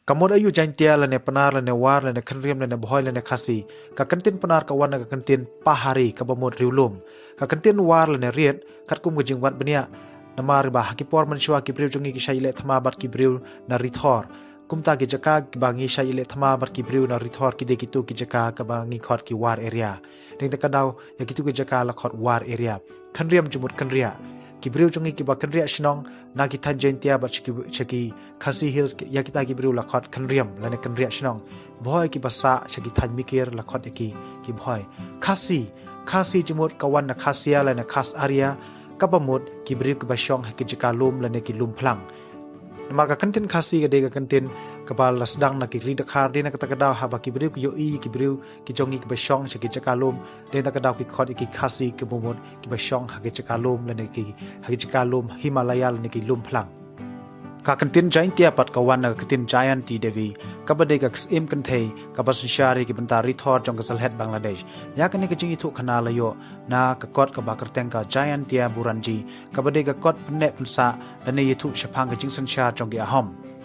Kamod ayu jantia lane penar lane war lane kenriam lane bohoy lane khasi ka kentin penar kawan ka kentin pahari ka bamod riulum ka kentin war lane riet kat kum gejing wat benia namar ba hakipor man shwa kibriu jungi ki shaile thama bat kibriu na rithor kumta ki jaka ki bangi shaile thama bat kibriu na rithor ki de kitu ki jaka ka bangi khot ki war area ding ta kadaw ya kitu ki jaka la khot war area kenriam jumut kenria kibriu jungi ki ba kenria shnong na ki than jentia bat chaki khasi hills ya kita kibriu la khot kenriam lane kenria shnong boy ki basa chaki than mikir la khot ki boy khasi jumut kawan na khasia lane khas area kabamut kibriu ki basyong ki jaka lum lane ki lum plang namar ka kentin khasi ka de ka kentin kabal lasdang na ki ridakhar de na kata kadaw haba kibriu ki yoi kibriu ki jongi ki basyong chaki jaka lum de ta kadaw ki khot ki khasi ki bomot ki basyong ha ki jaka lum lane ki ha ki jaka lum himalaya lane ki lum plang ka kentin giant tia pat kawan na kentin giant ti devi kabade ka im kentei ka basunshari ki bantari thor jong ka salhet bangladesh ya kane ki jingi thu khana layo na ka kot ka bakar teng ka giant tia buranji kabade ka kot ne punsa lane yithu shapang ka jingsan shar jong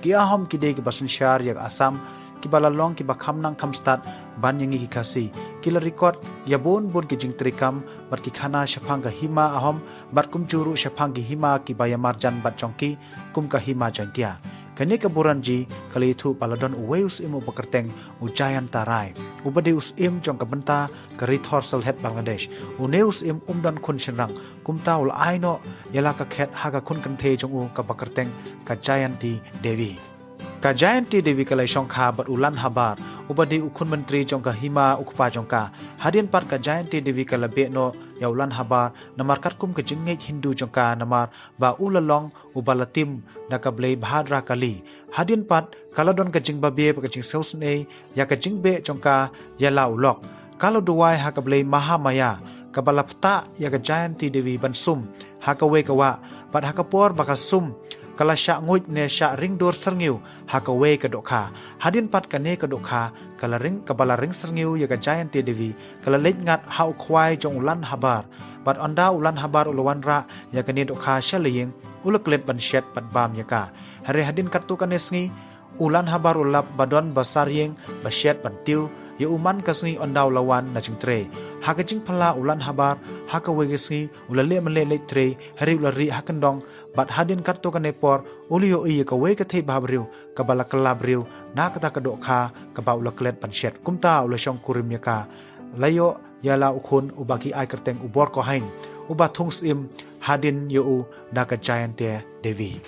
ki ahom ki de ki basunshar yak asam ki balalong ki bakham nang khamstat ban yangi ki kasi ki la record ya bon ki jing trikam bat ki khana shapang ka hima ahom bat kum churu shapang ki hima ki bayamar jan bat jongki kum ka hima jantia kane ka buranji kali thu paladon uweus im upakerteng ujayan tarai ubade us im jong ka benta ka rithor salhet bangladesh uneus im umdan khun shenrang kumta ul aino yala ka khet ha ka khun kan the jong u ka bakerteng ka jayanti devi ka jayanti devi kalai shongkha bat ulan habar ubade ukhun menteri jongka hima ukpa jongka hadin par ka jayanti devi kala be no yaulan habar namar katkum ka jingei hindu jongka namar ba ulalong ubalatim nakablei bhadra kali hadin pat kaladon ka jingba be ka jing sausne ya ka jingbe jongka yala ulok kalau duwai hakablei mahamaya kabalapta ya ka jayanti devi bansum hakawe kawa pat hakapor bakasum kala sya nguit ne sya ring dor serngeu hakawe kadokha hadin pat kane kadokha kala ring kabala ring serngeu ya ka jayanti devi kala leit ngat hau khwai jong ulan habar pat onda ulan habar ulawan ra ya kane dokha shaleyeng ulaklet ban shet pat bam ya ka hare hadin katu kane sngi ulan habar ulap badon basaryeng bashet bantiu ya uman kasngi onda ulawan na jingtre hakajing phala ulan habar hakawe gesngi ulale male letre hari ulari hakandong bat hadin katto kane por ulio iye ka we ka thei babriu ka bala kalabriu na kata ka dokha ka ba ulaklet panshet kumta ulashong kurim yaka layo yala ukhun ubaki ai kerteng ubor ko hain uba thungs im hadin yo na ka giante devi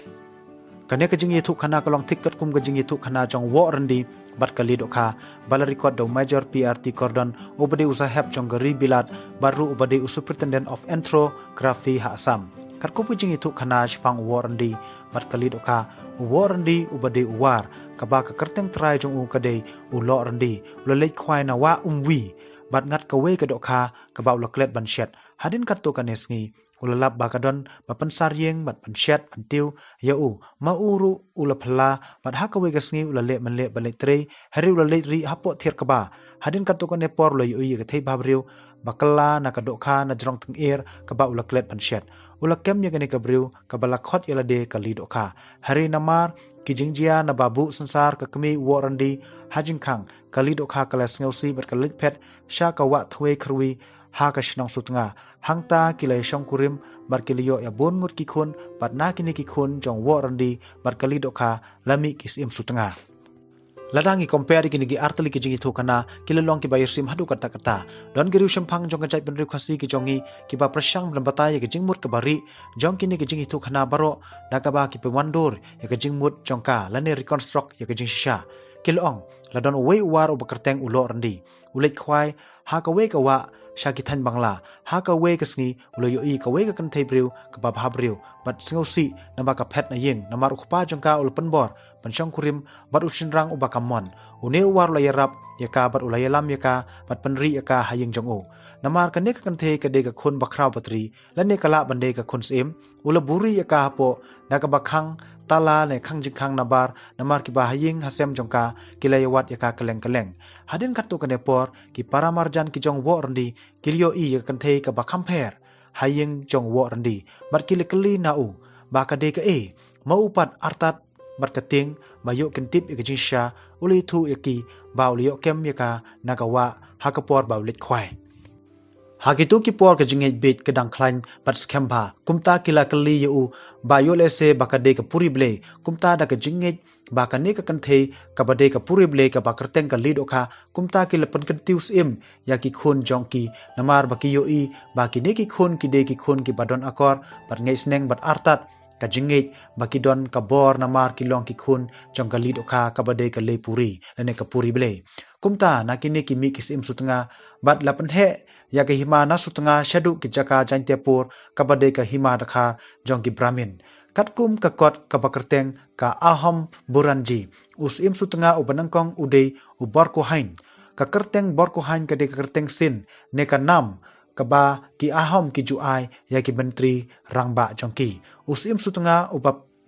kane ka jingi thu khana kalong thikkat kum ka jingi thu khana jong wo randi bat kali dokha bala record do major PRT cordon ubade usa hep jong gari bilat baru ubade superintendent of anthropography ha asam katkupu jingi thu khana shpang warandi mat kali doka warandi ubade uwar kaba ka kerteng trai jong u kade ulo randi ulelek khwai na wa umwi bat ngat ka we ka doka kaba ulaklet ban shet hadin katto kanesngi ulalap bakadon bapan saryeng bat panshet pantiu yau mauru ulaphala bat hakawe gasngi ulale manle baletre hari ulale ri hapo thir kaba hadin katto kane por lo yui ka thei babriu bakala na kadokha na jrong tengir kaba ulaklet panshet ulakem yagane kabriu kabala khot yalade kali dokha hari namar kijingjia na babu sansar ka kami warandi hajing khang kali dokha kala sngosi bat kalit phet sha ka wa thwe khrwi ha ka shnong sutnga hangta kilai shong kurim bar kiliyo ya bon mut ki khun bat na kini ki khun jong warandi bar kali dokha lami kisim sutnga ladangi compare kini gi artali ki jingi thukana kilelong ki bayar sim hadu kata don giru shampang jong kajai penri khasi ki jongi ki ba prashang blambata ya ki jingmut ka bari jong kini ki jingi thukana baro nakaba ki pewandor ya ki jingmut jongka lane reconstruct ya ki jing shisha kilong ladon we war obakerteng ulo randi ulek khwai ha ka we ka wa Syakitan bangla haka we kasngi ulo yoi ka we ka kan thei briu ka ba bhabriu bat singosi namba ka phet na yeng namar ukpa jongka ul penbor pansyong kurim bat ushinrang uba kamon une war la yarap yaka bat ulaya lam yaka bat penri yaka hayeng jongo namar ka ne ka kan thei ka de ka khun bakrau batri lane kala bande ka khun sim ula buri yaka hapo na ka bakhang tala ne khang jingkhang nabar namar ki bahaying hasem jongka kilayawat yaka keleng hadin katto kane por ki paramarjan ki jong wo randi kilyo i kan thei ka bakamper haying jong wo randi mat kilikli na u ba ka de ka e mau pat artat bat kating bayo kentip ikajinsha uli thu yaki ba uli kem yaka nagawa hakapor ba ulit khwai hakitu ki por ka jingej bit kedang khlain pat skemba kumta kila kali yu ba yo lese bakade ka puri ble kumta da ka jingej ba ka ne ka kanthe ka bade ka puri ble ka ba kerteng ka lid okha kumta kila pan kantius im ya ki khun jongki namar ba ki yo i ba ki ne ki khun ki de ki khun ki badon akor bat ngai sneng bat artat ka jingej ba ki don ka bor namar ki long ki khun jong ka lid okha ka bade ka le puri lene ka puri ble kumta na ki ne ki mi kisim sutanga bat lapan he ya ke hima na sutanga shadu ki jaka jaintepur kabade ka hima dakha jongki brahmin katkum ka kot ka bakerteng ka ahom buranji usim sutanga ubanangkong ude ubor ko hain ka kerteng bor ko hain ka de kerteng sin ne ka nam ka ba ki ahom ki juai ya ki menteri rangba jongki usim sutanga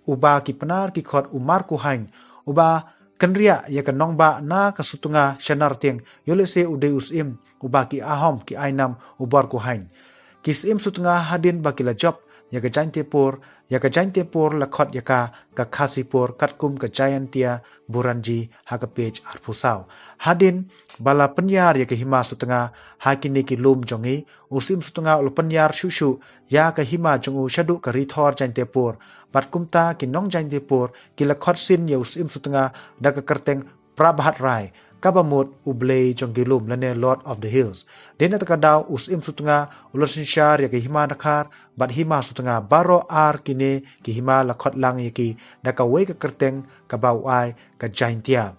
uba ki penar ki khot umar ko hain uba kenria ya ka nongba na ka sutunga shanar tieng yolese ude usim uba ki ahom ki ainam ubar ku hain kisim sutunga hadin bakila job ya ka jaintepur lakhot ya ka khasipur katkum ka jayantia buranji ha ka page arpusau hadin bala penyar ya ka hima sutunga hakini ki lum jongi usim sutunga ul penyar shushu ya ka hima jongu shadu ka rithor jaintepur bat kumta ki nong jaintepur ki lakhot sin ya usim sutunga da ka kerteng prabhat rai kabamut ublei jonggilum lane Lord of the Hills dena takadaw usim sutunga ulosin shar ya ki hima nakar bat hima sutunga baro ar kine ki hima lakhot lang yaki daka we ka kerteng kabaw ai ka jaintia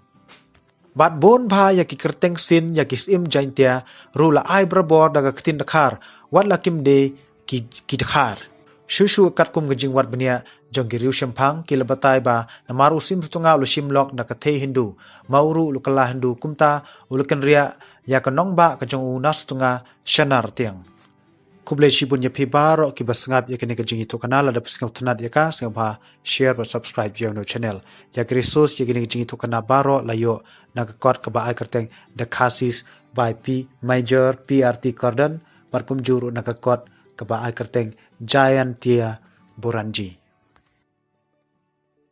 bat bon bha ya ki kerteng sin ya ki sim jaintia rula ai brabor daga ktin dakar wat lakim de ki dakar shushu katkum gajing wat benia jonggi riu shampang kilabatai ba namaru sim sutunga ulushim lok na kathe hindu mauru ulukala hindu kumta ulukan ria ya kanong ba kajong una sutunga shanar tiang kuble shibun ya pibaro ki basngap ya kene kajing itu kanal ada pesngap tunat ya ka sengba share dan subscribe ya no channel ya krisos ya kene kajing itu kana baro layo nagakot ka ba ai kerteng the cases by P major PRT Cordon parkum juru nagakot ka ba ai kerteng Giantia Buranji